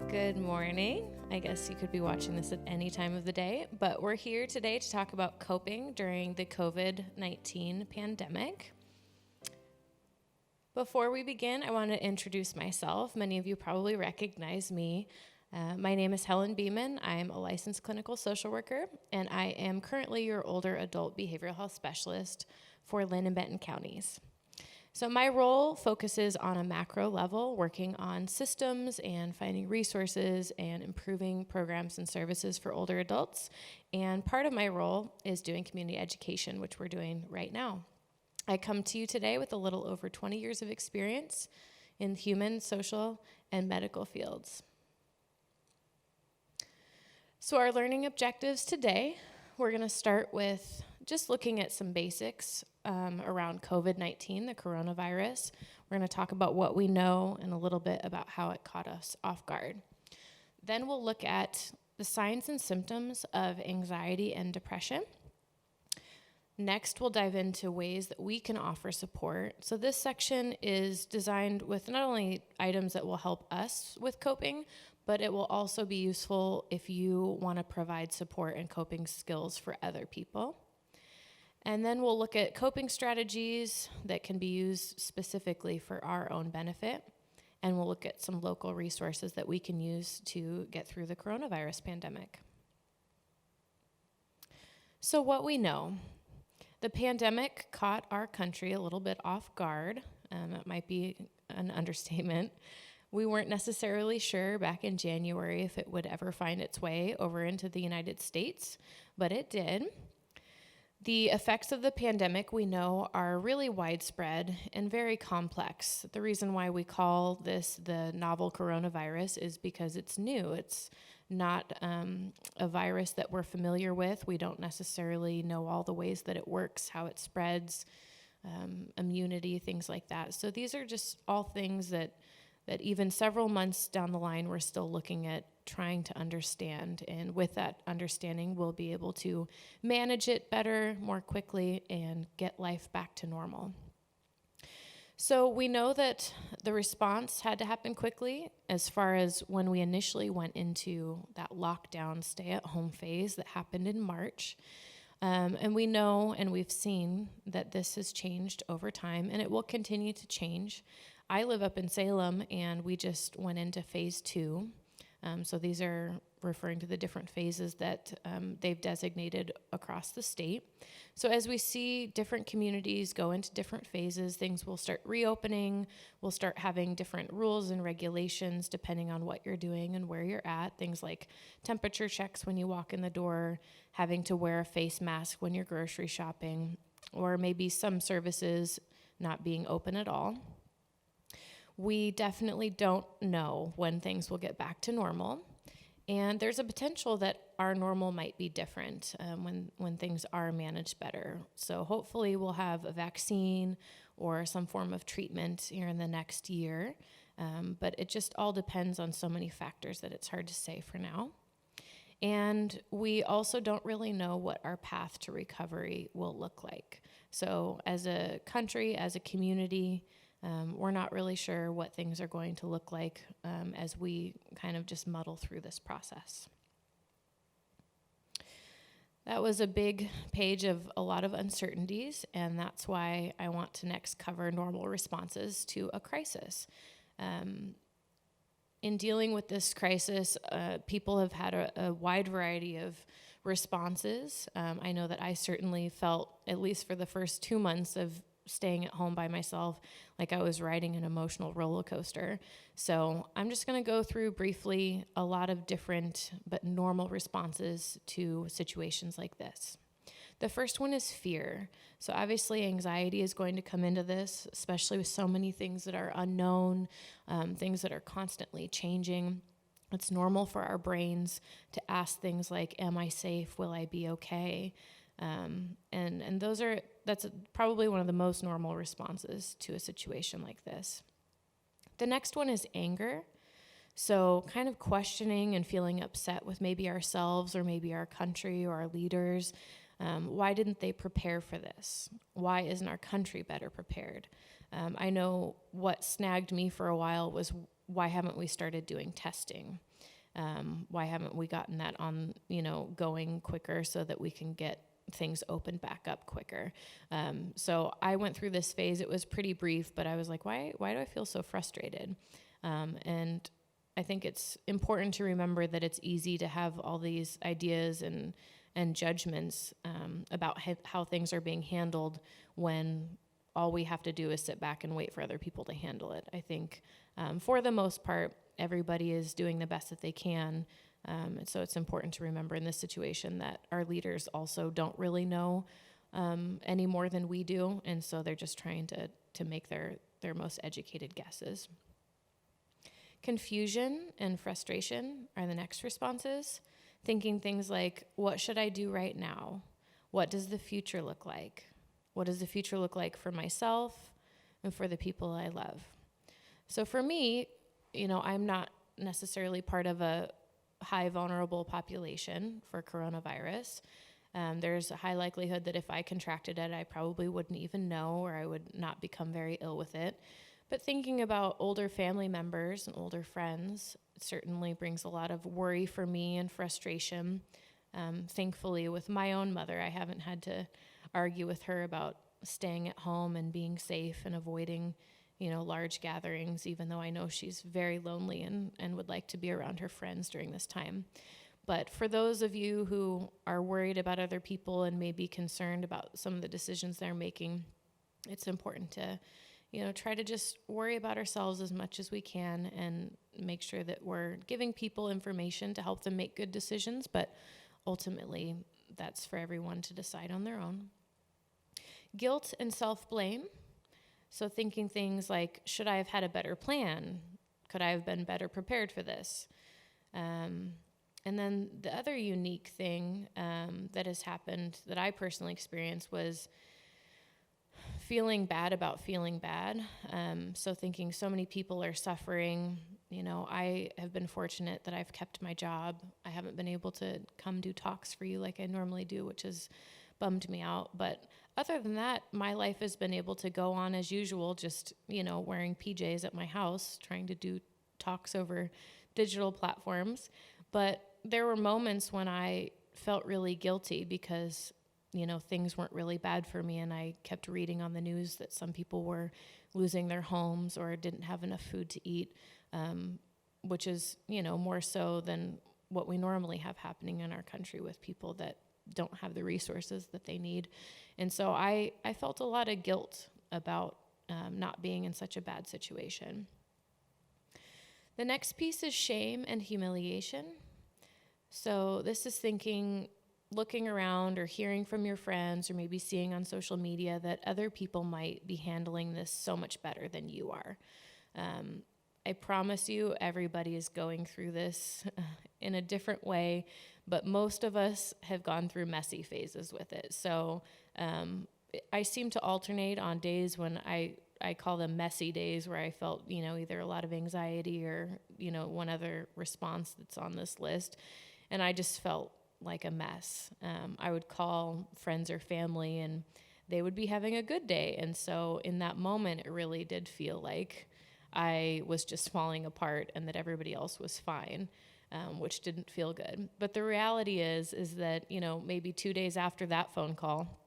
Good morning. I guess you could be watching this at any time of the day, but we're here today to talk about coping during the COVID-19 pandemic. Before we begin, I want to introduce myself. Many of you probably recognize me. My name is Helen Beaman. I am a licensed clinical social worker, and I am currently your older adult behavioral health specialist for Lynn and Benton counties. So my role focuses on a macro level, working on systems and finding resources and improving programs and services for older adults. And part of my role is doing community education, which we're doing right now. I come to you today with a little over 20 years of experience in human, social, and medical fields. So our learning objectives today, we're going to start with just looking at some basics around COVID-19, the coronavirus. We're going to talk about what we know and a little bit about how it caught us off guard. Then we'll look at the signs and symptoms of anxiety and depression. Next, we'll dive into ways that we can offer support. So this section is designed with not only items that will help us with coping, but it will also be useful if you want to provide support and coping skills for other people. And then we'll look at coping strategies that can be used specifically for our own benefit. And we'll look at some local resources that we can use to get through the coronavirus pandemic. So what we know. The pandemic caught our country a little bit off guard. It might be an understatement. We weren't necessarily sure back in January if it would ever find its way over into the United States, but it did. The effects of the pandemic we know are really widespread and very complex. The reason why we call this the novel coronavirus is because it's new. It's not a virus that we're familiar with. We don't necessarily know all the ways that it works, how it spreads, immunity, things like that. So these are just all things that even several months down the line, we're still looking at trying to understand. And with that understanding, we'll be able to manage it better, more quickly, and get life back to normal. So we know that the response had to happen quickly as far as when we initially went into that lockdown stay-at-home phase that happened in March. And we know and we've seen that this has changed over time, and it will continue to change. I live up in Salem, and we just went into phase 2. So these are referring to the different phases that they've designated across the state. So as we see different communities go into different phases, things will start reopening. We'll start having different rules and regulations depending on what you're doing and where you're at. Things like temperature checks when you walk in the door, having to wear a face mask when you're grocery shopping, or maybe some services not being open at all. We definitely don't know when things will get back to normal, and there's a potential that our normal might be different when things are managed better. So hopefully we'll have a vaccine or some form of treatment here in the next year, but it just all depends on so many factors that it's hard to say for now. And we also don't really know what our path to recovery will look like. So as a country, as a community, we're not really sure what things are going to look like as we kind of just muddle through this process. That was a big page of a lot of uncertainties, and that's why I want to next cover normal responses to a crisis. In dealing with this crisis, people have had a wide variety of responses. I know that I certainly felt, at least for the first 2 months of staying at home by myself, like I was riding an emotional roller coaster. So I'm just going to go through briefly a lot of different but normal responses to situations like this. The first one is fear. So obviously anxiety is going to come into this, especially with so many things that are unknown, things that are constantly changing. It's normal for our brains to ask things like, am I safe? Will I be okay? And that's probably one of the most normal responses to a situation like this. The next one is anger. So kind of questioning and feeling upset with maybe ourselves or maybe our country or our leaders. Why didn't they prepare for this? Why isn't our country better prepared? I know what snagged me for a while was, why haven't we started doing testing? Why haven't we gotten that on, going quicker so that we can get things opened back up quicker? So I went through this phase. It was pretty brief, but I was like, why do I feel so frustrated? And I think it's important to remember that it's easy to have all these ideas and judgments about how things are being handled when all we have to do is sit back and wait for other people to handle it. I think for the most part, everybody is doing the best that they can. And so it's important to remember in this situation that our leaders also don't really know any more than we do. And so they're just trying to make their most educated guesses. Confusion and frustration are the next responses. Thinking things like, what should I do right now? What does the future look like? What does the future look like for myself and for the people I love? So for me, I'm not necessarily part of a high vulnerable population for coronavirus. There's a high likelihood that if I contracted it, I probably wouldn't even know, or I would not become very ill with it. But thinking about older family members and older friends certainly brings a lot of worry for me and frustration. Thankfully, with my own mother, I haven't had to argue with her about staying at home and being safe and avoiding, large gatherings, even though I know she's very lonely and would like to be around her friends during this time. But for those of you who are worried about other people and may be concerned about some of the decisions they're making, it's important to try to just worry about ourselves as much as we can and make sure that we're giving people information to help them make good decisions, but ultimately that's for everyone to decide on their own. Guilt and self-blame. So thinking things like, should I have had a better plan? Could I have been better prepared for this? And then the other unique thing that has happened that I personally experienced was feeling bad about feeling bad. So thinking so many people are suffering. I have been fortunate that I've kept my job. I haven't been able to come do talks for you like I normally do, which has bummed me out. But other than that, my life has been able to go on as usual, just, wearing PJs at my house, trying to do talks over digital platforms. But there were moments when I felt really guilty because things weren't really bad for me, and I kept reading on the news that some people were losing their homes or didn't have enough food to eat, which is, more so than what we normally have happening in our country with people that don't have the resources that they need. And so I felt a lot of guilt about not being in such a bad situation. The next piece is shame and humiliation. So this is looking around or hearing from your friends or maybe seeing on social media that other people might be handling this so much better than you are. I promise you, everybody is going through this in a different way, but most of us have gone through messy phases with it. So I seem to alternate on days when I call them messy days, where I felt, either a lot of anxiety or, one other response that's on this list. And I just felt like a mess. I would call friends or family and they would be having a good day. And so in that moment, it really did feel like I was just falling apart and that everybody else was fine, which didn't feel good. But the reality is that, maybe 2 days after that phone call,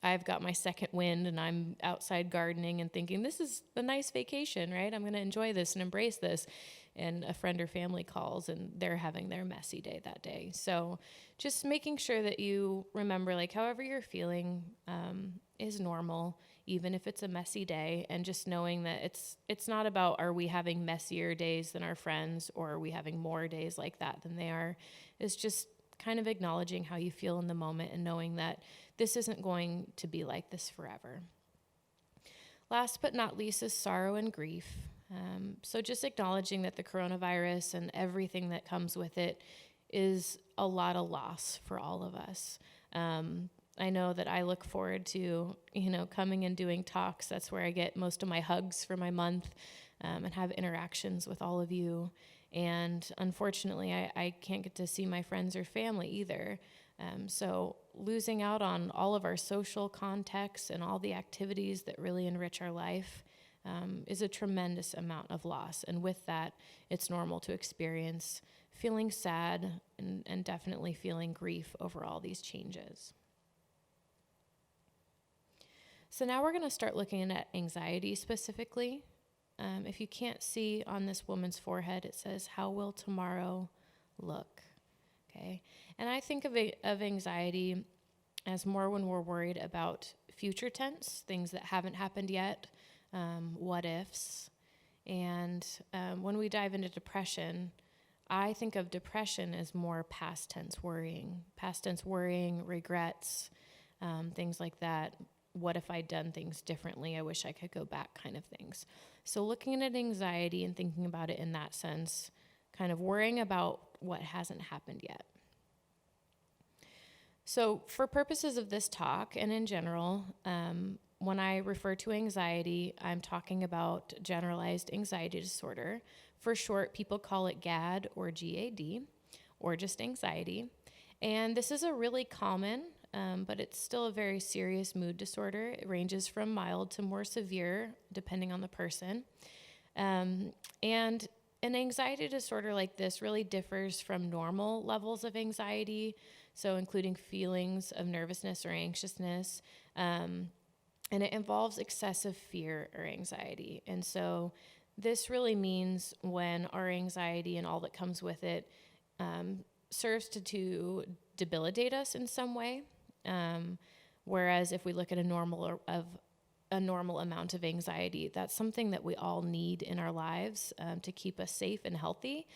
I've got my second wind and I'm outside gardening and thinking, this is a nice vacation, right? I'm going to enjoy this and embrace this. And a friend or family calls and they're having their messy day that day. So just making sure that you remember, however you're feeling is normal, even if it's a messy day, and just knowing that it's not about, are we having messier days than our friends, or are we having more days like that than they are. It's just kind of acknowledging how you feel in the moment and knowing that this isn't going to be like this forever. Last but not least is sorrow and grief. So just acknowledging that the coronavirus and everything that comes with it is a lot of loss for all of us. I know that I look forward to, coming and doing talks. That's where I get most of my hugs for my month and have interactions with all of you. And unfortunately, I can't get to see my friends or family either. So losing out on all of our social contexts and all the activities that really enrich our life is a tremendous amount of loss. And with that, it's normal to experience feeling sad and definitely feeling grief over all these changes. So now we're going to start looking at anxiety specifically. If you can't see on this woman's forehead, it says, "How will tomorrow look?" Okay. And I think of anxiety as more when we're worried about future tense, things that haven't happened yet, what ifs. And when we dive into depression, I think of depression as more past tense worrying, regrets, things like that. What if I'd done things differently? I wish I could go back, kind of things. So looking at anxiety and thinking about it in that sense, kind of worrying about what hasn't happened yet. So for purposes of this talk and in general, when I refer to anxiety, I'm talking about generalized anxiety disorder. For short, people call it GAD or GAD, or just anxiety. And this is a really common, but it's still a very serious mood disorder. It ranges from mild to more severe, depending on the person. And an anxiety disorder like this really differs from normal levels of anxiety, so including feelings of nervousness or anxiousness, and it involves excessive fear or anxiety. And so this really means when our anxiety and all that comes with it serves to debilitate us in some way, whereas if we look at a normal amount of anxiety, that's something that we all need in our lives to keep us safe and healthy.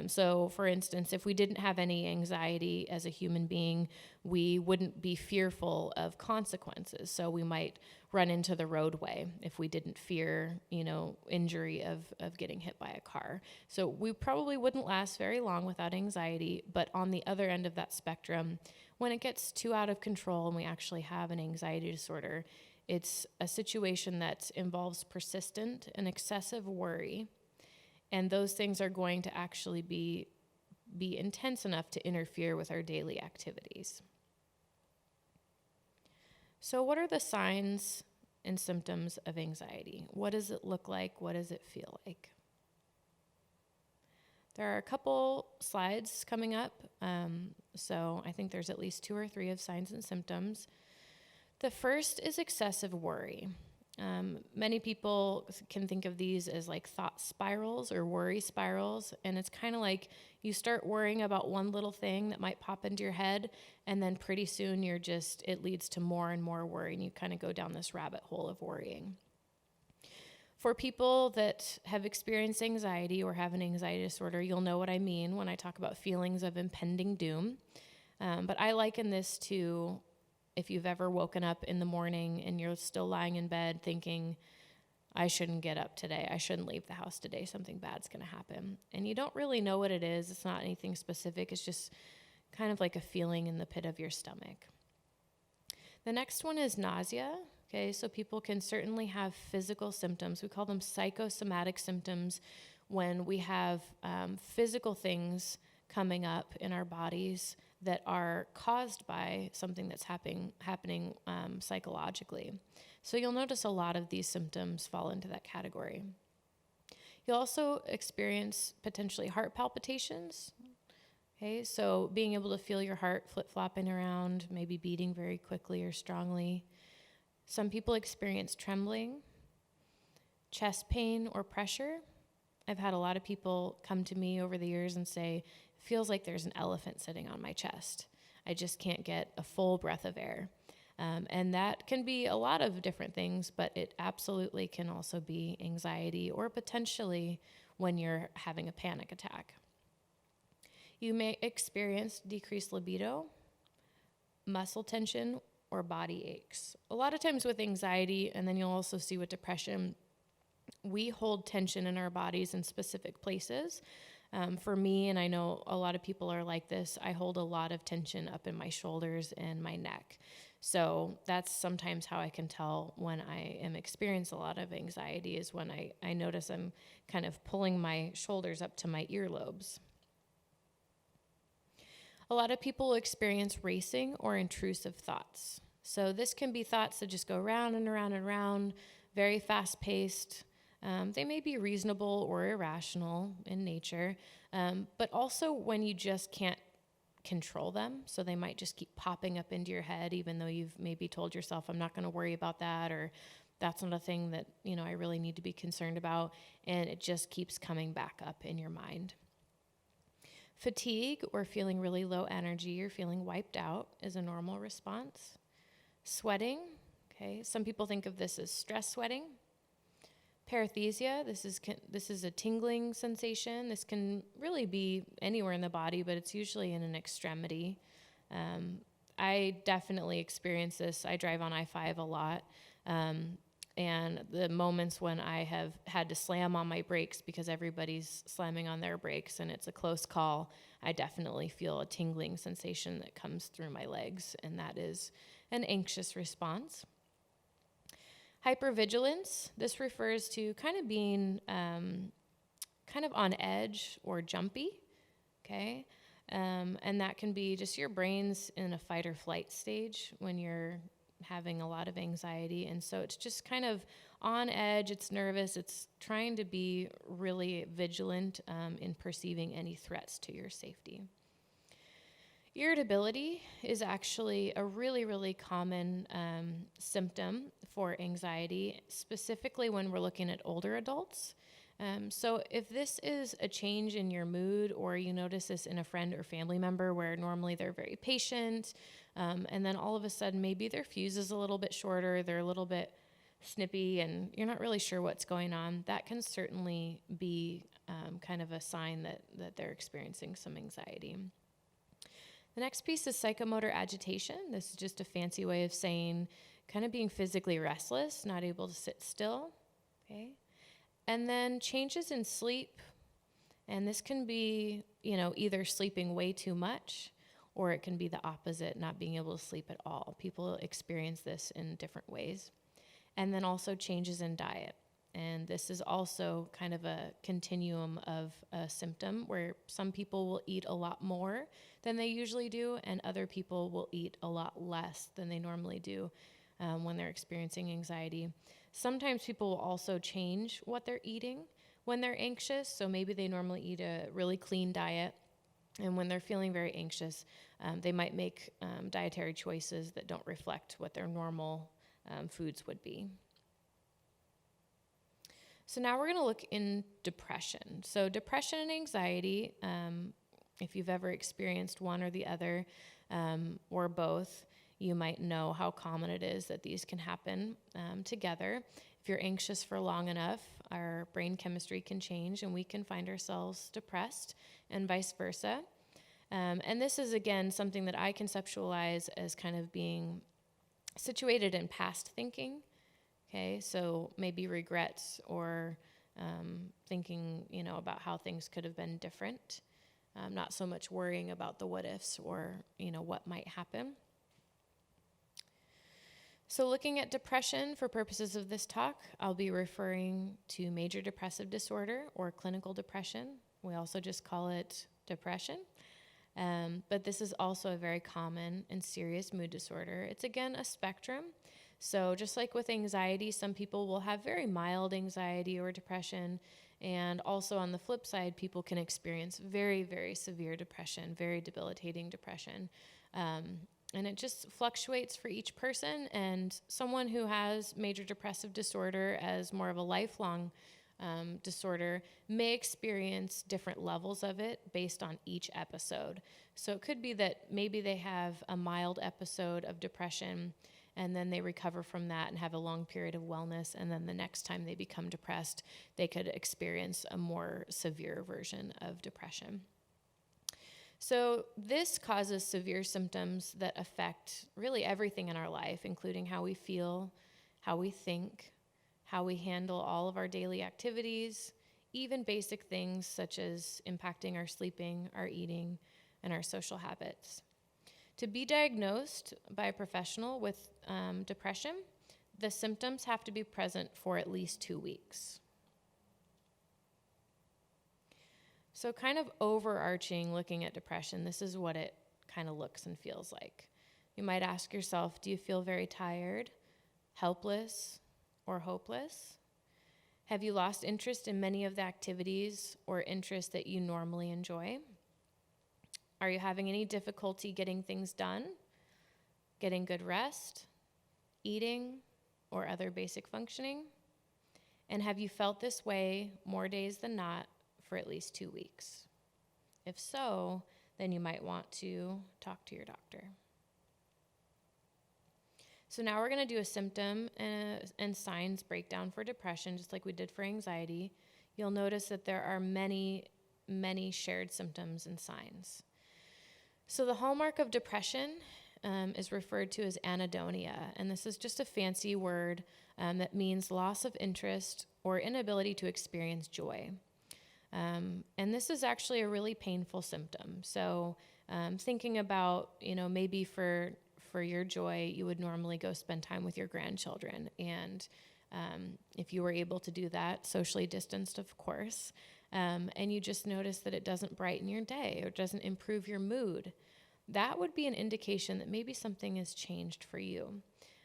So for instance, if we didn't have any anxiety as a human being, we wouldn't be fearful of consequences. So we might run into the roadway if we didn't fear, injury of getting hit by a car. So we probably wouldn't last very long without anxiety. But on the other end of that spectrum, when it gets too out of control and we actually have an anxiety disorder, it's a situation that involves persistent and excessive worry, and those things are going to actually be intense enough to interfere with our daily activities. So what are the signs and symptoms of anxiety? What does it look like? What does it feel like? There are a couple slides coming up, so I think there's at least 2 or 3 of signs and symptoms. The first is excessive worry. Many people can think of these as like thought spirals or worry spirals, and it's kind of like you start worrying about one little thing that might pop into your head, and then pretty soon it leads to more and more worry, and you kind of go down this rabbit hole of worrying. For people that have experienced anxiety or have an anxiety disorder, you'll know what I mean when I talk about feelings of impending doom. But I liken this to if you've ever woken up in the morning and you're still lying in bed thinking, I shouldn't get up today. I shouldn't leave the house today. Something bad's going to happen. And you don't really know what it is. It's not anything specific. It's just kind of like a feeling in the pit of your stomach. The next one is nausea. Okay, so people can certainly have physical symptoms. We call them psychosomatic symptoms when we have physical things coming up in our bodies that are caused by something that's happening psychologically. So you'll notice a lot of these symptoms fall into that category. You'll also experience potentially heart palpitations. Okay, so being able to feel your heart flip-flopping around, maybe beating very quickly or strongly. Some people experience trembling, chest pain, or pressure. I've had a lot of people come to me over the years and say, it feels like there's an elephant sitting on my chest. I just can't get a full breath of air. And that can be a lot of different things, but it absolutely can also be anxiety or potentially when you're having a panic attack. You may experience decreased libido, muscle tension, or body aches. A lot of times with anxiety, and then you'll also see with depression, we hold tension in our bodies in specific places. For me, and I know a lot of people are like this, I hold a lot of tension up in my shoulders and my neck. So that's sometimes how I can tell when I am experiencing a lot of anxiety is when I notice I'm kind of pulling my shoulders up to my earlobes. A lot of people experience racing or intrusive thoughts. So this can be thoughts that just go round and around and around, very fast-paced. They may be reasonable or irrational in nature, but also when you just can't control them. So they might just keep popping up into your head, even though you've maybe told yourself, I'm not going to worry about that, or that's not a thing that, I really need to be concerned about. And it just keeps coming back up in your mind. Fatigue or feeling really low energy or feeling wiped out is a normal response. Sweating, okay. Some people think of this as stress sweating. Paresthesia, this is a tingling sensation. This can really be anywhere in the body, but it's usually in an extremity. I definitely experience this. I drive on I-5 a lot, and the moments when I have had to slam on my brakes because everybody's slamming on their brakes and it's a close call, I definitely feel a tingling sensation that comes through my legs, and that is an anxious response. Hypervigilance, this refers to kind of being kind of on edge or jumpy, okay? And that can be just your brain's in a fight or flight stage when you're having a lot of anxiety. And so it's just kind of on edge, it's nervous, it's trying to be really vigilant in perceiving any threats to your safety. Irritability is actually a really, really common symptom for anxiety, specifically when we're looking at older adults. So if this is a change in your mood, or you notice this in a friend or family member where normally they're very patient, and then all of a sudden maybe their fuse is a little bit shorter, they're a little bit snippy, and you're not really sure what's going on, that can certainly be kind of a sign that they're experiencing some anxiety. The next piece is psychomotor agitation. This is just a fancy way of saying kind of being physically restless, not able to sit still, okay? And then changes in sleep, and this can be, either sleeping way too much, or it can be the opposite, not being able to sleep at all. People experience this in different ways. And then also changes in diet. And this is also kind of a continuum of a symptom where some people will eat a lot more than they usually do, and other people will eat a lot less than they normally do when they're experiencing anxiety. Sometimes people will also change what they're eating when they're anxious. So maybe they normally eat a really clean diet, and when they're feeling very anxious, they might make dietary choices that don't reflect what their normal foods would be. So now we're going to look in depression. So depression and anxiety, if you've ever experienced one or the other, or both, you might know how common it is that these can happen together. If you're anxious for long enough, our brain chemistry can change and we can find ourselves depressed, and vice versa. And this is, again, something that I conceptualize as kind of being situated in past thinking. Okay, so maybe regrets or thinking, about how things could have been different. Not so much worrying about the what ifs or, what might happen. So looking at depression for purposes of this talk, I'll be referring to major depressive disorder or clinical depression. We also just call it depression. But this is also a very common and serious mood disorder. It's, again, a spectrum. So just like with anxiety, some people will have very mild anxiety or depression, and also on the flip side, people can experience very, very severe depression, very debilitating depression. And it just fluctuates for each person, and someone who has major depressive disorder as more of a lifelong disorder may experience different levels of it based on each episode. So it could be that maybe they have a mild episode of depression, and then they recover from that and have a long period of wellness, and then the next time they become depressed, they could experience a more severe version of depression. So this causes severe symptoms that affect really everything in our life, including how we feel, how we think, how we handle all of our daily activities, even basic things such as impacting our sleeping, our eating, and our social habits. To be diagnosed by a professional with depression, the symptoms have to be present for at least 2 weeks. So kind of overarching looking at depression, this is what it kind of looks and feels like. You might ask yourself, do you feel very tired, helpless, or hopeless? Have you lost interest in many of the activities or interests that you normally enjoy? Are you having any difficulty getting things done, getting good rest, eating, or other basic functioning? And have you felt this way more days than not for at least 2 weeks? If so, then you might want to talk to your doctor. So now we're going to do a symptom and signs breakdown for depression, just like we did for anxiety. You'll notice that there are many, many shared symptoms and signs. So the hallmark of depression is referred to as anhedonia, and this is just a fancy word that means loss of interest or inability to experience joy. And this is actually a really painful symptom. So thinking about, maybe for your joy, you would normally go spend time with your grandchildren. And if you were able to do that, socially distanced, of course, and you just notice that it doesn't brighten your day or doesn't improve your mood, that would be an indication that maybe something has changed for you.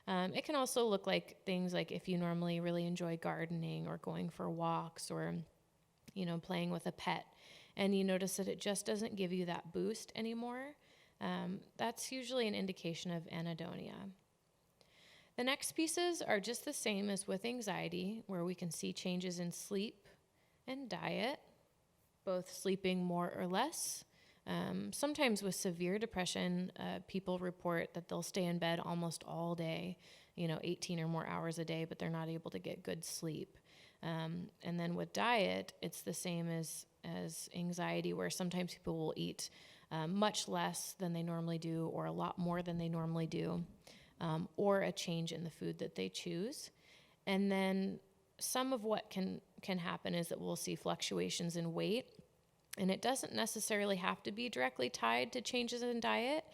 It can also look like things like if you normally really enjoy gardening or going for walks or, playing with a pet, and you notice that it just doesn't give you that boost anymore. That's usually an indication of anhedonia. The next pieces are just the same as with anxiety, where we can see changes in sleep and diet, both sleeping more or less. Sometimes with severe depression, people report that they'll stay in bed almost all day, 18 or more hours a day, but they're not able to get good sleep. And then with diet, it's the same as anxiety, where sometimes people will eat much less than they normally do or a lot more than they normally do, or a change in the food that they choose. And then some of what can happen is that we'll see fluctuations in weight. And it doesn't necessarily have to be directly tied to changes in diet.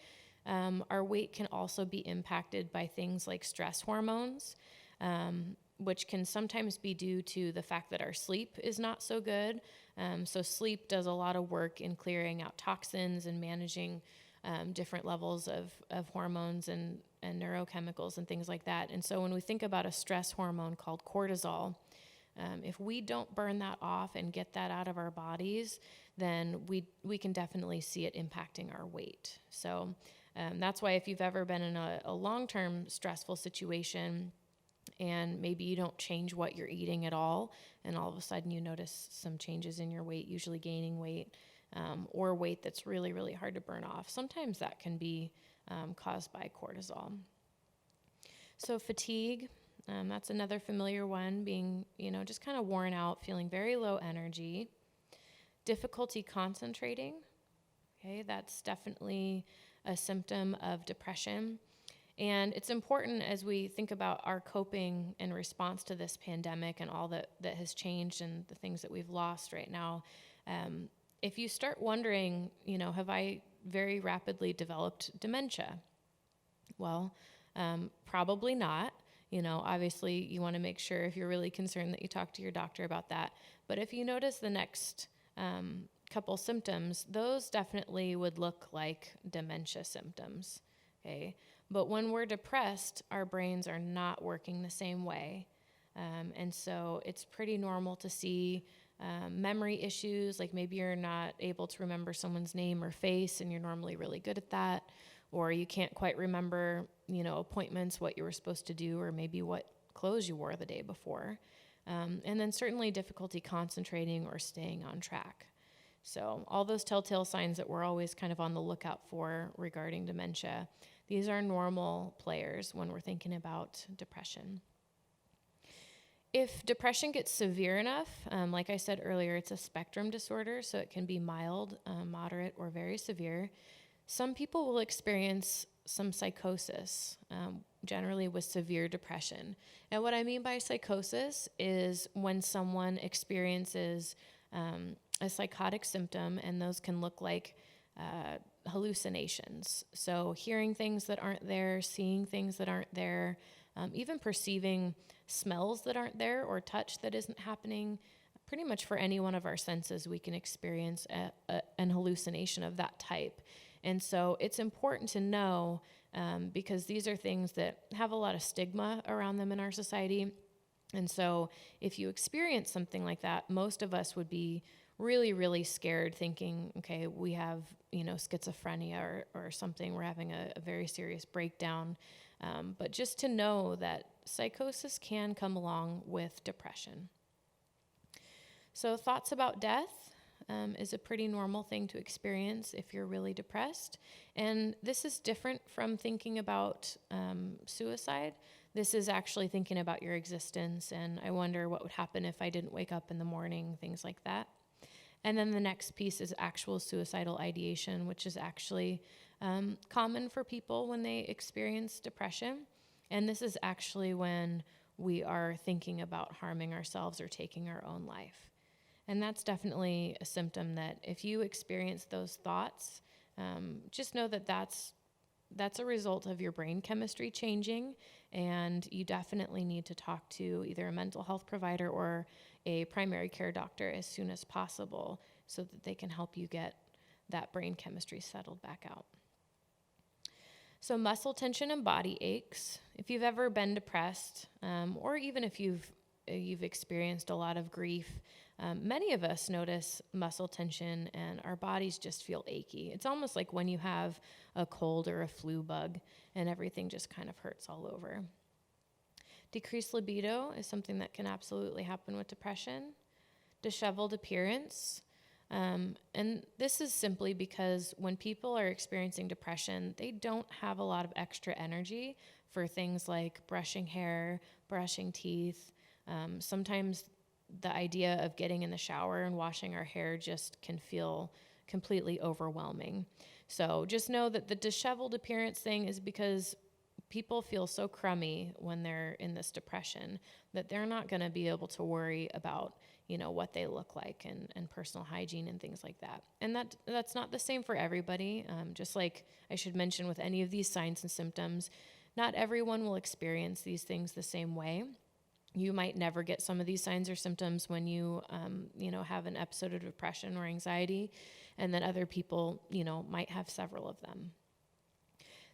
Our weight can also be impacted by things like stress hormones, which can sometimes be due to the fact that our sleep is not so good. So sleep does a lot of work in clearing out toxins and managing different levels of hormones and neurochemicals and things like that. And so when we think about a stress hormone called cortisol, if we don't burn that off and get that out of our bodies, then we can definitely see it impacting our weight. So that's why if you've ever been in a long-term stressful situation and maybe you don't change what you're eating at all, and all of a sudden you notice some changes in your weight, usually gaining weight, or weight that's really, really hard to burn off, sometimes that can be caused by cortisol. So fatigue, that's another familiar one, being, just kind of worn out, feeling very low energy. Difficulty concentrating, okay, that's definitely a symptom of depression. And it's important as we think about our coping in response to this pandemic and all that has changed and the things that we've lost right now. If you start wondering, have I very rapidly developed dementia? Well, probably not. Obviously you want to make sure, if you're really concerned, that you talk to your doctor about that. But if you notice the next couple symptoms, those definitely would look like dementia symptoms, okay? But when we're depressed, our brains are not working the same way. And so it's pretty normal to see memory issues, like maybe you're not able to remember someone's name or face, and you're normally really good at that, or you can't quite remember, appointments, what you were supposed to do, or maybe what clothes you wore the day before. And then certainly difficulty concentrating or staying on track. So all those telltale signs that we're always kind of on the lookout for regarding dementia, these are normal players when we're thinking about depression. If depression gets severe enough, like I said earlier, it's a spectrum disorder, so it can be mild, moderate, or very severe. Some people will experience some psychosis, generally with severe depression. And what I mean by psychosis is when someone experiences a psychotic symptom, and those can look like hallucinations. So hearing things that aren't there, seeing things that aren't there, even perceiving smells that aren't there or touch that isn't happening. Pretty much for any one of our senses, we can experience an hallucination of that type. And so it's important to know, because these are things that have a lot of stigma around them in our society. And so if you experience something like that, most of us would be really, really scared, thinking, okay, we have, schizophrenia or something. We're having a very serious breakdown. But just to know that psychosis can come along with depression. So thoughts about death is a pretty normal thing to experience if you're really depressed. And this is different from thinking about suicide. This is actually thinking about your existence, and I wonder what would happen if I didn't wake up in the morning, things like that. And then the next piece is actual suicidal ideation, which is actually common for people when they experience depression. And this is actually when we are thinking about harming ourselves or taking our own life. And that's definitely a symptom that if you experience those thoughts, just know that that's a result of your brain chemistry changing, and you definitely need to talk to either a mental health provider or a primary care doctor as soon as possible so that they can help you get that brain chemistry settled back out. So muscle tension and body aches. If you've ever been depressed, or even if you've experienced a lot of grief, many of us notice muscle tension and our bodies just feel achy. It's almost like when you have a cold or a flu bug and everything just kind of hurts all over. Decreased libido is something that can absolutely happen with depression. Disheveled appearance. And this is simply because when people are experiencing depression, they don't have a lot of extra energy for things like brushing hair, brushing teeth. Sometimes the idea of getting in the shower and washing our hair just can feel completely overwhelming. So just know that the disheveled appearance thing is because people feel so crummy when they're in this depression that they're not going to be able to worry about, what they look like and personal hygiene and things like that. And that's not the same for everybody. Just like I should mention with any of these signs and symptoms, not everyone will experience these things the same way. You might never get some of these signs or symptoms when you, have an episode of depression or anxiety, and then other people, might have several of them.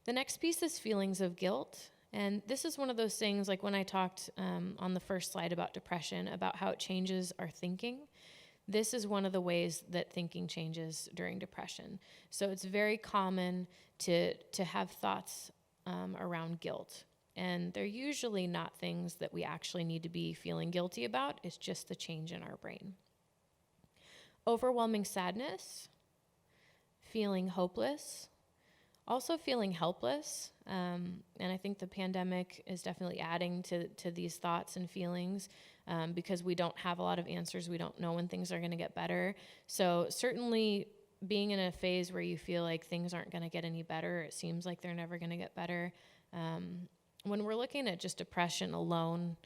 The next piece is feelings of guilt. And this is one of those things, like when I talked on the first slide about depression, about how it changes our thinking. This is one of the ways that thinking changes during depression. So it's very common to have thoughts around guilt. And they're usually not things that we actually need to be feeling guilty about. It's just the change in our brain. Overwhelming sadness, feeling hopeless, also feeling helpless. And I think the pandemic is definitely adding to these thoughts and feelings because we don't have a lot of answers. We don't know when things are going to get better. So certainly being in a phase where you feel like things aren't going to get any better, it seems like they're never going to get better. When we're looking at just depression alone,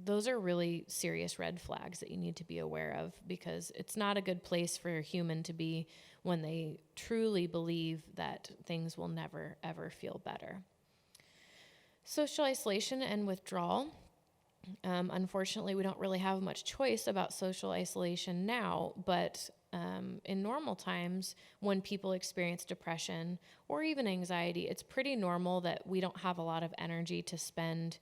those are really serious red flags that you need to be aware of, because it's not a good place for a human to be when they truly believe that things will never, ever feel better. Social isolation and withdrawal. Unfortunately, we don't really have much choice about social isolation now, but in normal times, when people experience depression or even anxiety, it's pretty normal that we don't have a lot of energy to spend,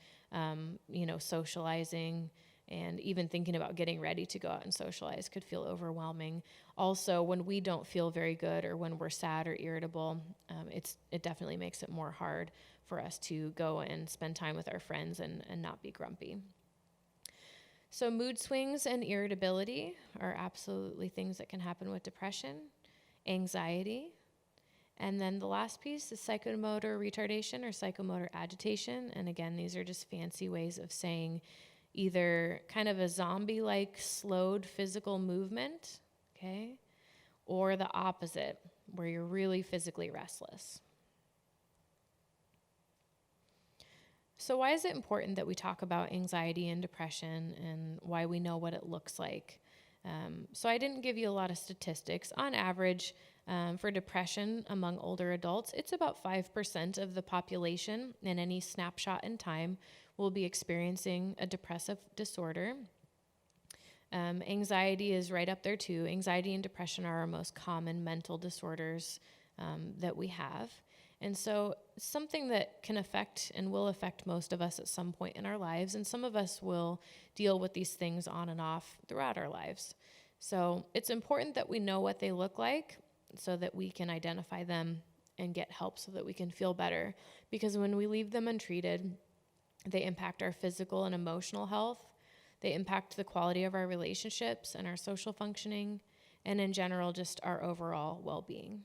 socializing, and even thinking about getting ready to go out and socialize could feel overwhelming. Also, when we don't feel very good or when we're sad or irritable, it definitely makes it more hard for us to go and spend time with our friends and not be grumpy. So mood swings and irritability are absolutely things that can happen with depression, anxiety. And then the last piece is psychomotor retardation or psychomotor agitation. And again, these are just fancy ways of saying either kind of a zombie-like slowed physical movement, okay, or the opposite, where you're really physically restless. So why is it important that we talk about anxiety and depression and why we know what it looks like? So I didn't give you a lot of statistics. On average, for depression among older adults, it's about 5% of the population in any snapshot in time will be experiencing a depressive disorder. Anxiety is right up there too. Anxiety and depression are our most common mental disorders that we have. And so something that can affect and will affect most of us at some point in our lives, and some of us will deal with these things on and off throughout our lives. So it's important that we know what they look like so that we can identify them and get help so that we can feel better. Because when we leave them untreated, they impact our physical and emotional health. They impact the quality of our relationships and our social functioning, and in general, just our overall well-being.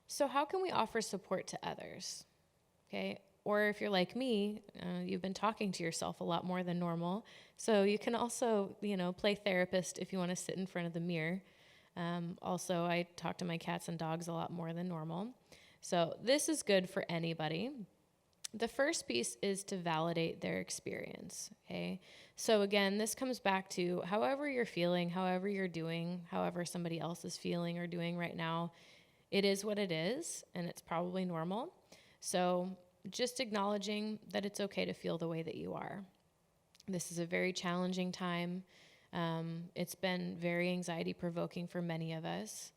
So how can we offer support to others? Okay, or if you're like me, you've been talking to yourself a lot more than normal. So you can also, play therapist if you want to sit in front of the mirror. Also, I talk to my cats and dogs a lot more than normal. So this is good for anybody. The first piece is to validate their experience, okay? So again, this comes back to however you're feeling, however you're doing, however somebody else is feeling or doing right now, it is what it is, and it's probably normal. So just acknowledging that it's okay to feel the way that you are. This is a very challenging time. It's been very anxiety-provoking for many of us.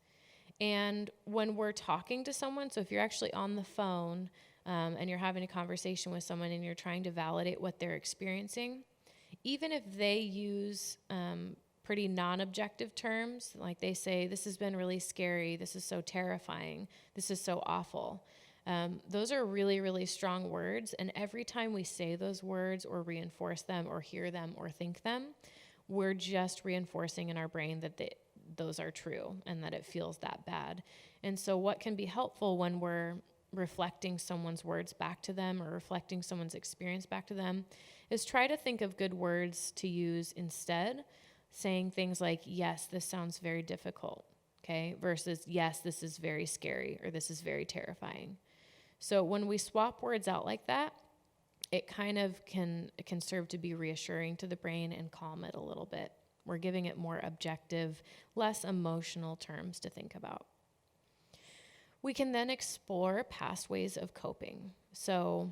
And when we're talking to someone, so if you're actually on the phone and you're having a conversation with someone and you're trying to validate what they're experiencing, even if they use pretty non-objective terms, like they say, this has been really scary, this is so terrifying, this is so awful. Those are really, really strong words, and every time we say those words or reinforce them or hear them or think them, we're just reinforcing in our brain that those are true and that it feels that bad. And so what can be helpful when we're reflecting someone's words back to them or reflecting someone's experience back to them is try to think of good words to use instead, saying things like, yes, this sounds very difficult, okay, versus yes, this is very scary or this is very terrifying. So when we swap words out like that, it kind of can serve to be reassuring to the brain and calm it a little bit. We're giving it more objective, less emotional terms to think about. We can then explore past ways of coping. So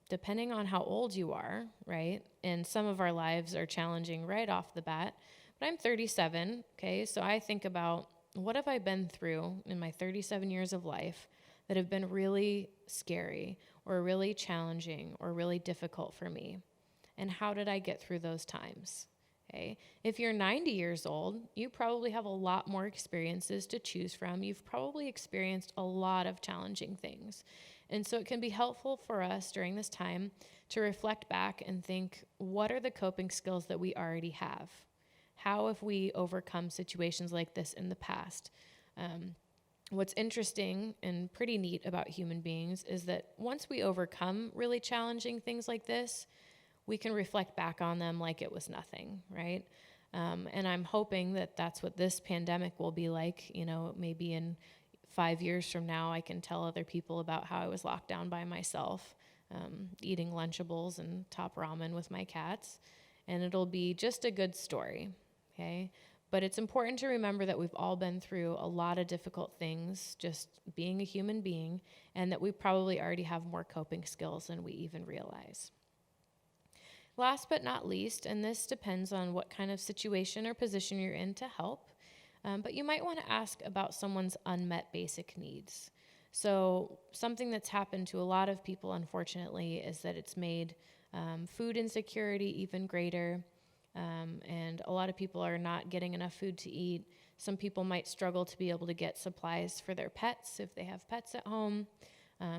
depending on how old you are, right, and some of our lives are challenging right off the bat, but I'm 37, okay, so I think about what have I been through in my 37 years of life that have been really scary or really challenging or really difficult for me, and how did I get through those times? Okay. If you're 90 years old, you probably have a lot more experiences to choose from. You've probably experienced a lot of challenging things. And so it can be helpful for us during this time to reflect back and think, what are the coping skills that we already have? How have we overcome situations like this in the past? What's interesting and pretty neat about human beings is that once we overcome really challenging things like this, we can reflect back on them like it was nothing, right? And I'm hoping that that's what this pandemic will be like. Maybe in 5 years from now, I can tell other people about how I was locked down by myself, eating Lunchables and top ramen with my cats, and it'll be just a good story, okay? But it's important to remember that we've all been through a lot of difficult things, just being a human being, and that we probably already have more coping skills than we even realize. Last but not least, and this depends on what kind of situation or position you're in to help, but you might want to ask about someone's unmet basic needs. So something that's happened to a lot of people, unfortunately, is that it's made food insecurity even greater, and a lot of people are not getting enough food to eat. Some people might struggle to be able to get supplies for their pets if they have pets at home.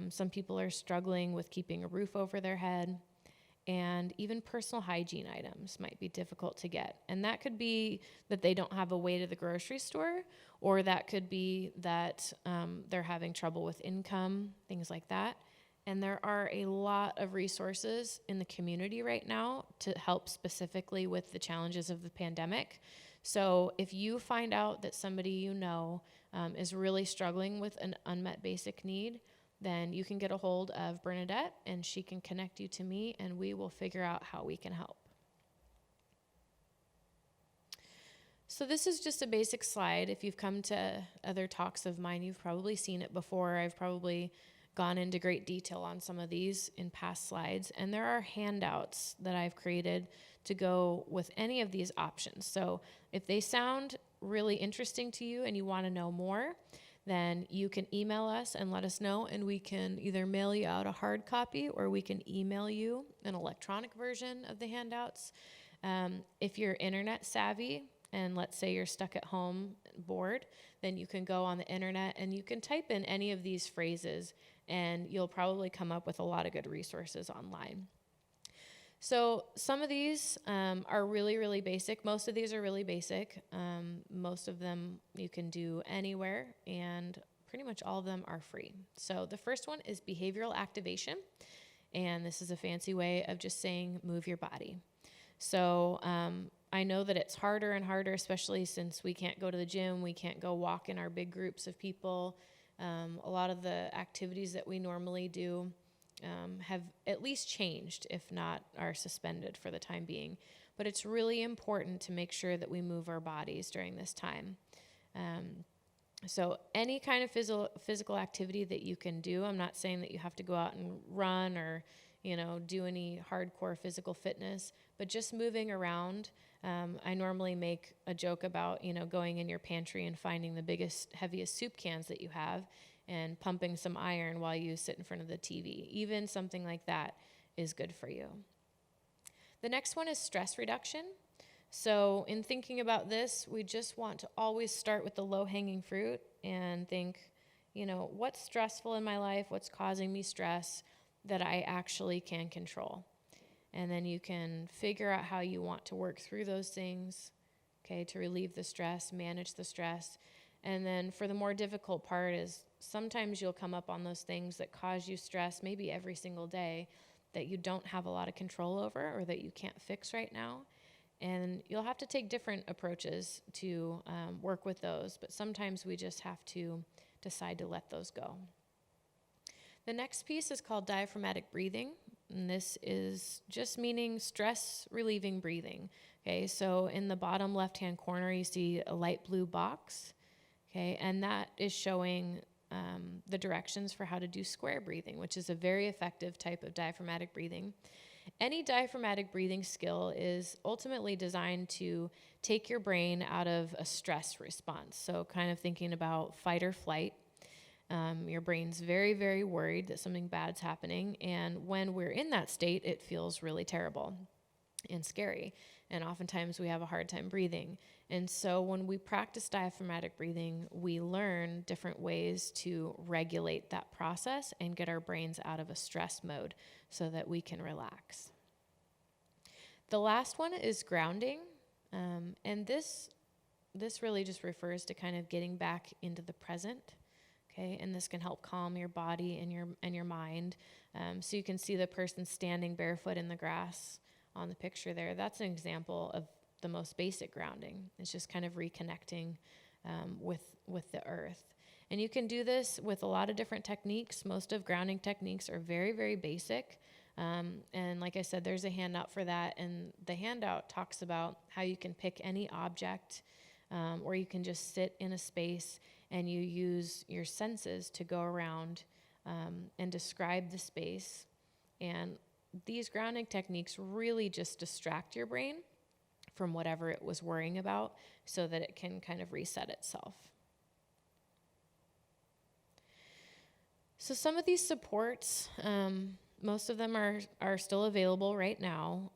Some people are struggling with keeping a roof over their head. And even personal hygiene items might be difficult to get. And that could be that they don't have a way to the grocery store, or that could be that they're having trouble with income, things like that. And there are a lot of resources in the community right now to help specifically with the challenges of the pandemic. So if you find out that somebody you know is really struggling with an unmet basic need, then you can get a hold of Bernadette and she can connect you to me and we will figure out how we can help. So this is just a basic slide. If you've come to other talks of mine, you've probably seen it before. I've probably gone into great detail on some of these in past slides. And there are handouts that I've created to go with any of these options. So if they sound really interesting to you and you want to know more, then you can email us and let us know, and we can either mail you out a hard copy or we can email you an electronic version of the handouts. If you're internet savvy, and let's say you're stuck at home bored, then you can go on the internet and you can type in any of these phrases, and you'll probably come up with a lot of good resources online. So some of these are really, really basic. Most of these are really basic. Most of them you can do anywhere, and pretty much all of them are free. So the first one is behavioral activation, and this is a fancy way of just saying move your body. So I know that it's harder and harder, especially since we can't go to the gym, we can't go walk in our big groups of people. A lot of the activities that we normally do have at least changed, if not are suspended for the time being. But it's really important to make sure that we move our bodies during this time. So any kind of physical activity that you can do, I'm not saying that you have to go out and run or, do any hardcore physical fitness, but just moving around. I normally make a joke about, going in your pantry and finding the biggest, heaviest soup cans that you have and pumping some iron while you sit in front of the TV. Even something like that is good for you. The next one is stress reduction. So in thinking about this, we just want to always start with the low-hanging fruit and think, what's stressful in my life? What's causing me stress that I actually can control? And then you can figure out how you want to work through those things, to relieve the stress, manage the stress. And then for the more difficult part is sometimes you'll come up on those things that cause you stress maybe every single day that you don't have a lot of control over or that you can't fix right now. And you'll have to take different approaches to work with those, but sometimes we just have to decide to let those go. The next piece is called diaphragmatic breathing, and this is just meaning stress-relieving breathing. So in the bottom left-hand corner, you see a light blue box, and that is showing the directions for how to do square breathing, which is a very effective type of diaphragmatic breathing. Any diaphragmatic breathing skill is ultimately designed to take your brain out of a stress response. So kind of thinking about fight or flight. Your brain's very, very worried that something bad's happening. And when we're in that state, it feels really terrible and scary. And oftentimes we have a hard time breathing. And so when we practice diaphragmatic breathing, we learn different ways to regulate that process and get our brains out of a stress mode so that we can relax. The last one is grounding. And this really just refers to kind of getting back into the present. And this can help calm your body and your mind. So you can see the person standing barefoot in the grass on the picture there. That's an example of the most basic grounding. It's just kind of reconnecting with the earth. And you can do this with a lot of different techniques. Most of grounding techniques are very, very basic. And like I said, there's a handout for that. And the handout talks about how you can pick any object or you can just sit in a space and you use your senses to go around and describe the space. And these grounding techniques really just distract your brain from whatever it was worrying about so that it can kind of reset itself. So some of these supports, most of them are still available right now,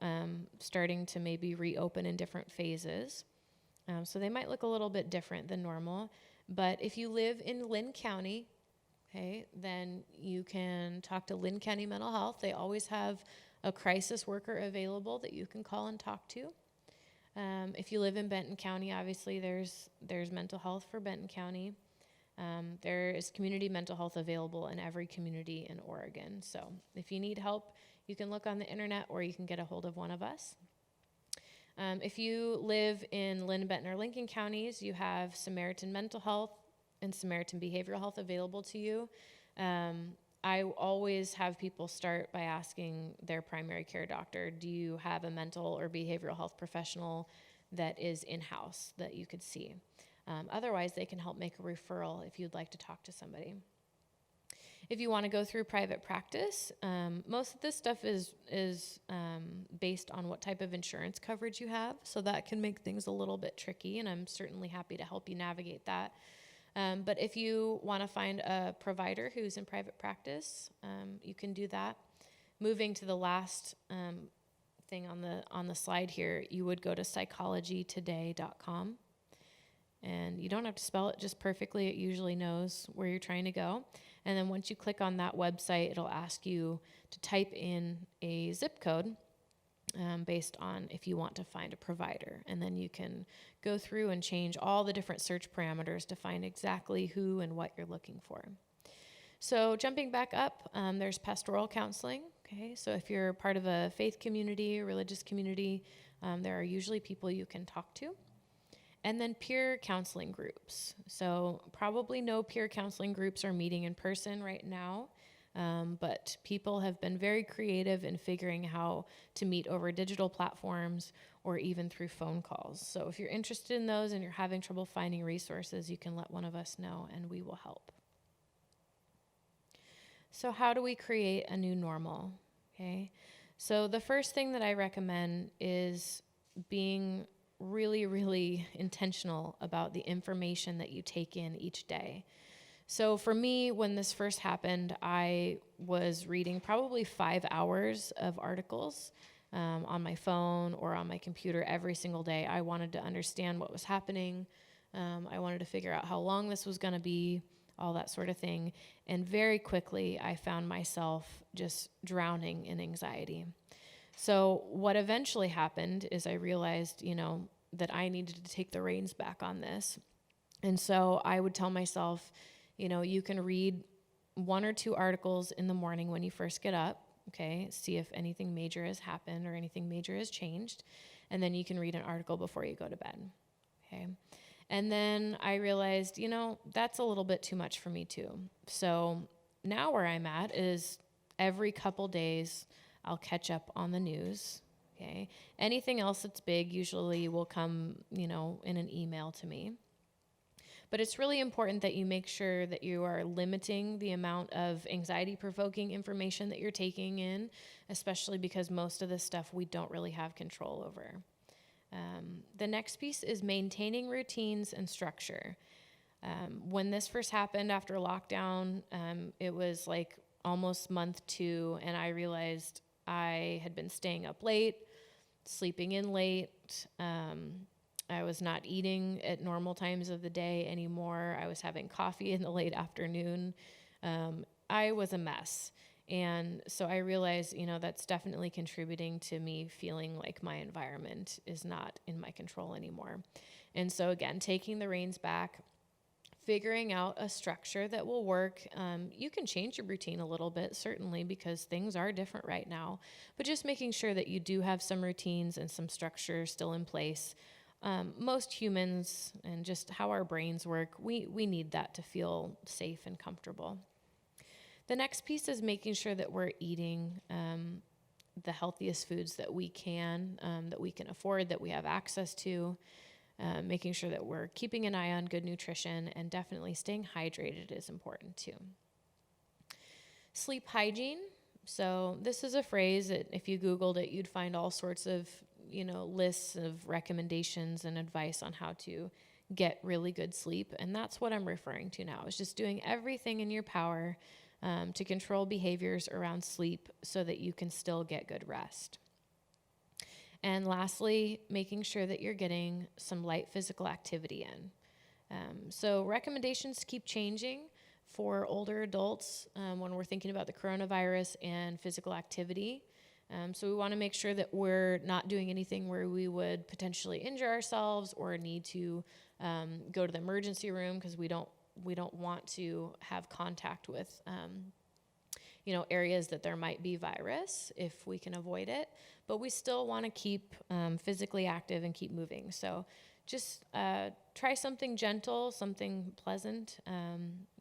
starting to maybe reopen in different phases. So they might look a little bit different than normal. But if you live in Linn County, then you can talk to Linn County Mental Health. They always have a crisis worker available that you can call and talk to. If you live in Benton County, obviously there's mental health for Benton County. There is community mental health available in every community in Oregon. So if you need help, you can look on the internet or you can get a hold of one of us. If you live in Linn, Benton, or Lincoln counties, you have Samaritan Mental Health and Samaritan Behavioral Health available to you. I always have people start by asking their primary care doctor, do you have a mental or behavioral health professional that is in-house that you could see? Otherwise, they can help make a referral if you'd like to talk to somebody. If you want to go through private practice, most of this stuff is based on what type of insurance coverage you have. So that can make things a little bit tricky, and I'm certainly happy to help you navigate that. But if you want to find a provider who's in private practice, you can do that. Moving to the last thing on the slide here, you would go to psychologytoday.com. And you don't have to spell it just perfectly. It usually knows where you're trying to go. And then once you click on that website, it'll ask you to type in a zip code based on if you want to find a provider. And then you can go through and change all the different search parameters to find exactly who and what you're looking for. So jumping back up, there's pastoral counseling. Okay, so if you're part of a faith community, a religious community, there are usually people you can talk to. And then peer counseling groups. So probably no peer counseling groups are meeting in person right now, but people have been very creative in figuring how to meet over digital platforms or even through phone calls. So if you're interested in those and you're having trouble finding resources, you can let one of us know and we will help. So how do we create a new normal? Okay. So the first thing that I recommend is being really, really intentional about the information that you take in each day. So for me, when this first happened, I was reading probably 5 hours of articles on my phone or on my computer every single day. I wanted to understand what was happening. I wanted to figure out how long this was going to be, all that sort of thing. And very quickly, I found myself just drowning in anxiety. So what eventually happened is I realized, that I needed to take the reins back on this. And so I would tell myself, you can read 1 or 2 articles in the morning when you first get up, okay? See if anything major has happened or anything major has changed. And then you can read an article before you go to bed, okay? And then I realized, that's a little bit too much for me too. So now where I'm at is every couple days, I'll catch up on the news, okay? Anything else that's big usually will come, in an email to me. But it's really important that you make sure that you are limiting the amount of anxiety-provoking information that you're taking in, especially because most of this stuff we don't really have control over. The next piece is maintaining routines and structure. When this first happened after lockdown, it was like almost month 2, and I realized I had been staying up late, sleeping in late. I was not eating at normal times of the day anymore. I was having coffee in the late afternoon. I was a mess. And so I realized, that's definitely contributing to me feeling like my environment is not in my control anymore. And so again, taking the reins back, figuring out a structure that will work. You can change your routine a little bit, certainly, because things are different right now, but just making sure that you do have some routines and some structure still in place. Most humans and just how our brains work, we need that to feel safe and comfortable. The next piece is making sure that we're eating the healthiest foods that we can afford, that we have access to. Making sure that we're keeping an eye on good nutrition, and definitely staying hydrated is important too. Sleep hygiene. So this is a phrase that if you Googled it, you'd find all sorts of, lists of recommendations and advice on how to get really good sleep. And that's what I'm referring to now, is just doing everything in your power to control behaviors around sleep so that you can still get good rest. And lastly, making sure that you're getting some light physical activity in. So recommendations keep changing for older adults when we're thinking about the coronavirus and physical activity. So we want to make sure that we're not doing anything where we would potentially injure ourselves or need to go to the emergency room, because we don't want to have contact with areas that there might be virus if we can avoid it, but we still want to keep physically active and keep moving. So just try something gentle, something pleasant.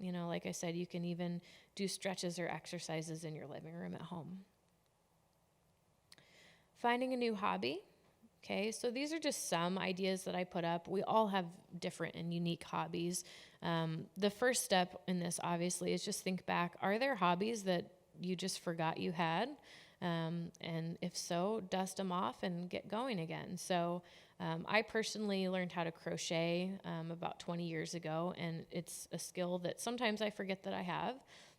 Like I said, you can even do stretches or exercises in your living room at home. Finding a new hobby. Okay, so these are just some ideas that I put up. We all have different and unique hobbies. The first step in this, obviously, is just think back. Are there hobbies that you just forgot you had? And if so, dust them off and get going again. So I personally learned how to crochet about 20 years ago, and it's a skill that sometimes I forget that I have,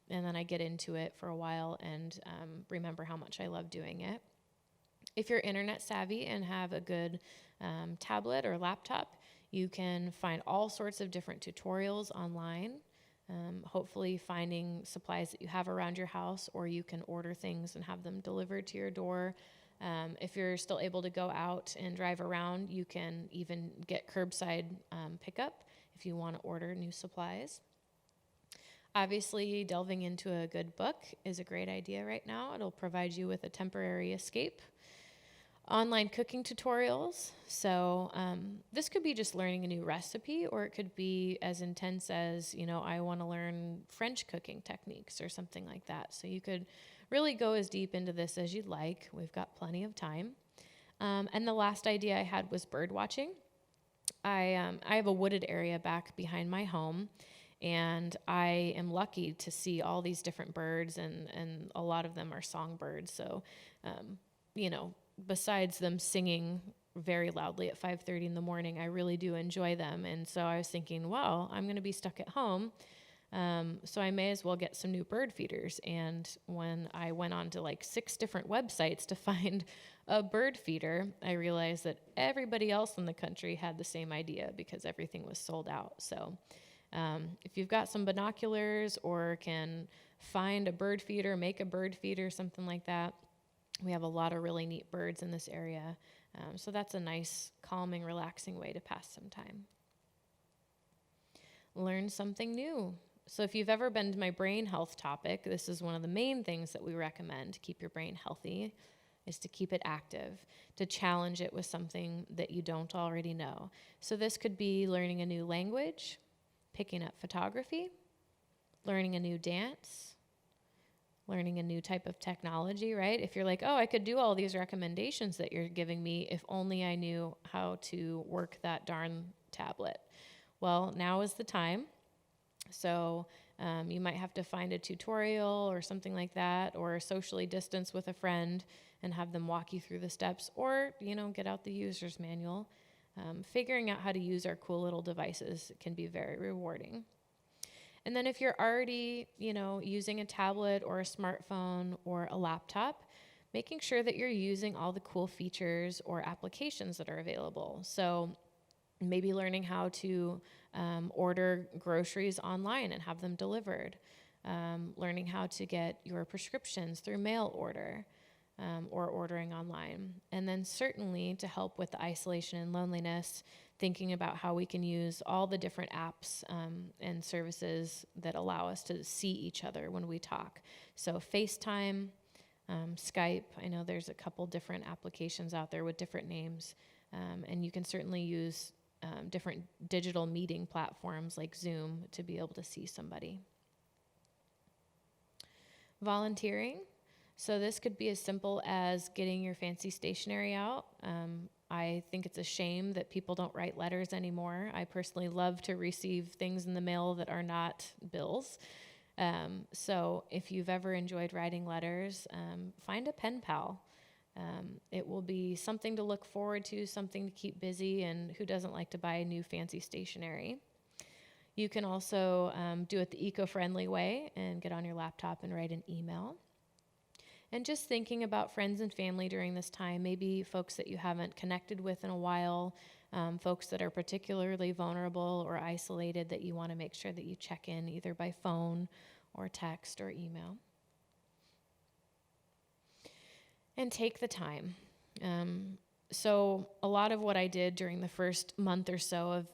and then I get into it for a while and remember how much I love doing it. If you're internet savvy and have a good tablet or laptop, you can find all sorts of different tutorials online. Hopefully finding supplies that you have around your house, or you can order things and have them delivered to your door. If you're still able to go out and drive around, you can even get curbside pickup if you want to order new supplies. Obviously, delving into a good book is a great idea right now. It'll provide you with a temporary escape. Online cooking tutorials. So this could be just learning a new recipe, or it could be as intense as, I want to learn French cooking techniques or something like that. So you could really go as deep into this as you'd like. We've got plenty of time. And the last idea I had was bird watching. I have a wooded area back behind my home, and I am lucky to see all these different birds, and a lot of them are songbirds. So, besides them singing very loudly at 5:30 in the morning, I really do enjoy them. And so I was thinking, wow, I'm going to be stuck at home. So I may as well get some new bird feeders. And when I went on to 6 different websites to find a bird feeder, I realized that everybody else in the country had the same idea because everything was sold out. So if you've got some binoculars or can find a bird feeder, make a bird feeder, something like that. We have a lot of really neat birds in this area. So that's a nice, calming, relaxing way to pass some time. Learn something new. So if you've ever been to my brain health topic, this is one of the main things that we recommend to keep your brain healthy, is to keep it active, to challenge it with something that you don't already know. So this could be learning a new language, picking up photography, learning a new dance, learning a new type of technology, right? If you're like, oh, I could do all these recommendations that you're giving me if only I knew how to work that darn tablet. Well, now is the time. So you might have to find a tutorial or something like that, or socially distance with a friend and have them walk you through the steps, or, get out the user's manual. Figuring out how to use our cool little devices can be very rewarding. And then if you're already, using a tablet or a smartphone or a laptop, making sure that you're using all the cool features or applications that are available. So maybe learning how to order groceries online and have them delivered. Learning how to get your prescriptions through mail order or ordering online. And then certainly to help with the isolation and loneliness, thinking about how we can use all the different apps and services that allow us to see each other when we talk. So FaceTime, Skype, I know there's a couple different applications out there with different names, and you can certainly use different digital meeting platforms like Zoom to be able to see somebody. Volunteering. So this could be as simple as getting your fancy stationery out. I think it's a shame that people don't write letters anymore. I personally love to receive things in the mail that are not bills. So if you've ever enjoyed writing letters, find a pen pal. It will be something to look forward to, something to keep busy, and who doesn't like to buy new fancy stationery? You can also do it the eco-friendly way and get on your laptop and write an email. And just thinking about friends and family during this time, maybe folks that you haven't connected with in a while, folks that are particularly vulnerable or isolated that you want to make sure that you check in either by phone or text or email. And take the time. So a lot of what I did during the first month or so of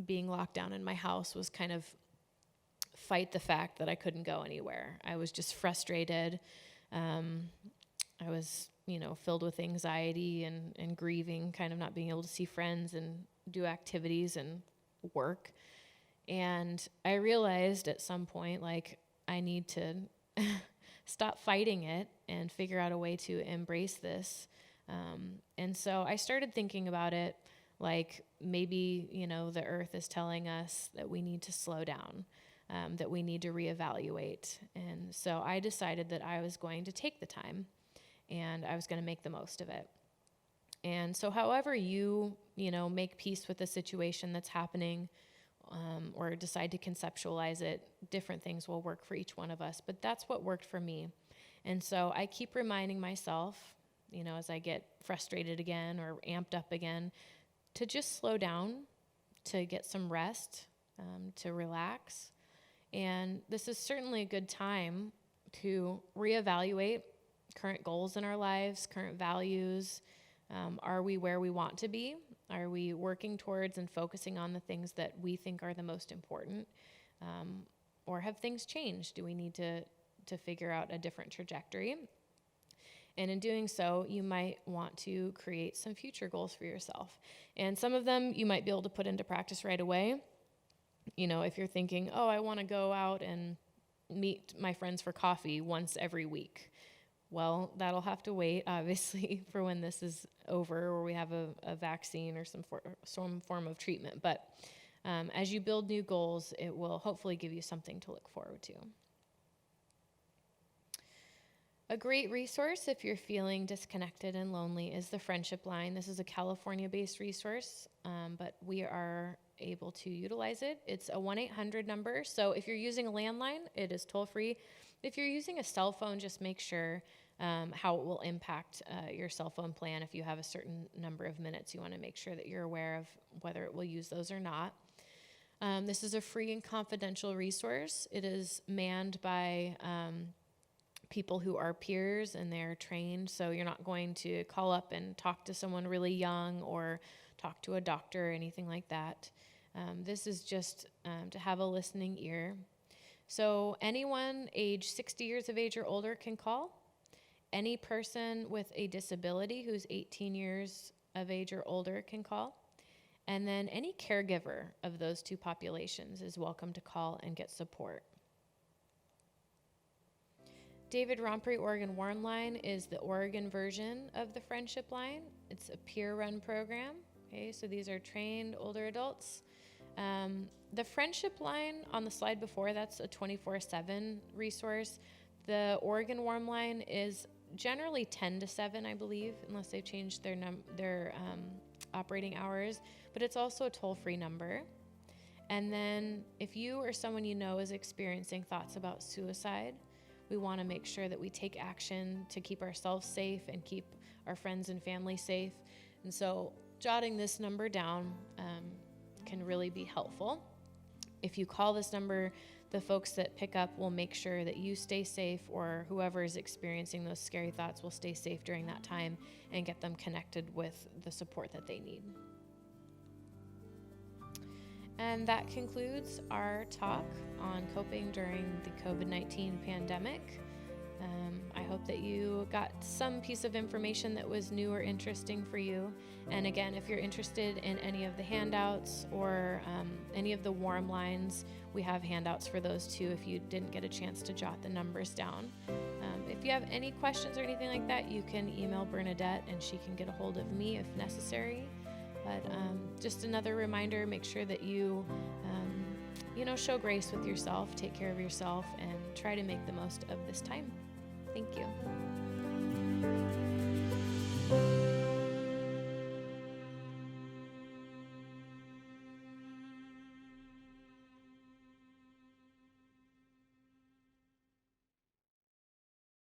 being locked down in my house was kind of fight the fact that I couldn't go anywhere. I was just frustrated. I was, filled with anxiety and grieving, kind of not being able to see friends and do activities and work. And I realized at some point, I need to stop fighting it and figure out a way to embrace this. And so I started thinking about it like maybe, the earth is telling us that we need to slow down, that we need to reevaluate. And so I decided that I was going to take the time and I was going to make the most of it. And so however you make peace with the situation that's happening, or decide to conceptualize it, different things will work for each one of us. But that's what worked for me. And so I keep reminding myself, as I get frustrated again or amped up again, to just slow down, to get some rest, to relax. And this is certainly a good time to reevaluate current goals in our lives, current values. Are we where we want to be? Are we working towards and focusing on the things that we think are the most important? Or have things changed? Do we need to figure out a different trajectory? And in doing so, you might want to create some future goals for yourself. And some of them you might be able to put into practice right away. If you're thinking, I want to go out and meet my friends for coffee once every week. Well, that'll have to wait, obviously, for when this is over or we have a vaccine or some form of treatment. But as you build new goals, it will hopefully give you something to look forward to. A great resource if you're feeling disconnected and lonely is the Friendship Line. This is a California-based resource, but we are able to utilize it. It's a 1-800 number, so if you're using a landline, it is toll-free. If you're using a cell phone, just make sure how it will impact your cell phone plan. If you have a certain number of minutes, you want to make sure that you're aware of whether it will use those or not. This is a free and confidential resource. It is manned by people who are peers and they're trained, so you're not going to call up and talk to someone really young or talk to a doctor or anything like that. This is just to have a listening ear. So anyone age 60 years of age or older can call. Any person with a disability who's 18 years of age or older can call. And then any caregiver of those two populations is welcome to call and get support. David Romprey Oregon Warm Line is the Oregon version of the Friendship Line. It's a peer-run program. Okay, so these are trained older adults. The Friendship Line on the slide before, that's a 24/7 resource. The Oregon Warm Line is generally 10 to 7, I believe, unless they've changed their operating hours, but it's also a toll-free number. And then if you or someone you know is experiencing thoughts about suicide, we want to make sure that we take action to keep ourselves safe and keep our friends and family safe. And so jotting this number down can really be helpful. If you call this number, the folks that pick up will make sure that you stay safe, or whoever is experiencing those scary thoughts will stay safe during that time and get them connected with the support that they need. And that concludes our talk on coping during the COVID-19 pandemic. I hope that you got some piece of information that was new or interesting for you. And again, if you're interested in any of the handouts or any of the warm lines, we have handouts for those too if you didn't get a chance to jot the numbers down. If you have any questions or anything like that, you can email Bernadette and she can get a hold of me if necessary. But just another reminder, make sure that you show grace with yourself, take care of yourself, and try to make the most of this time. Thank you.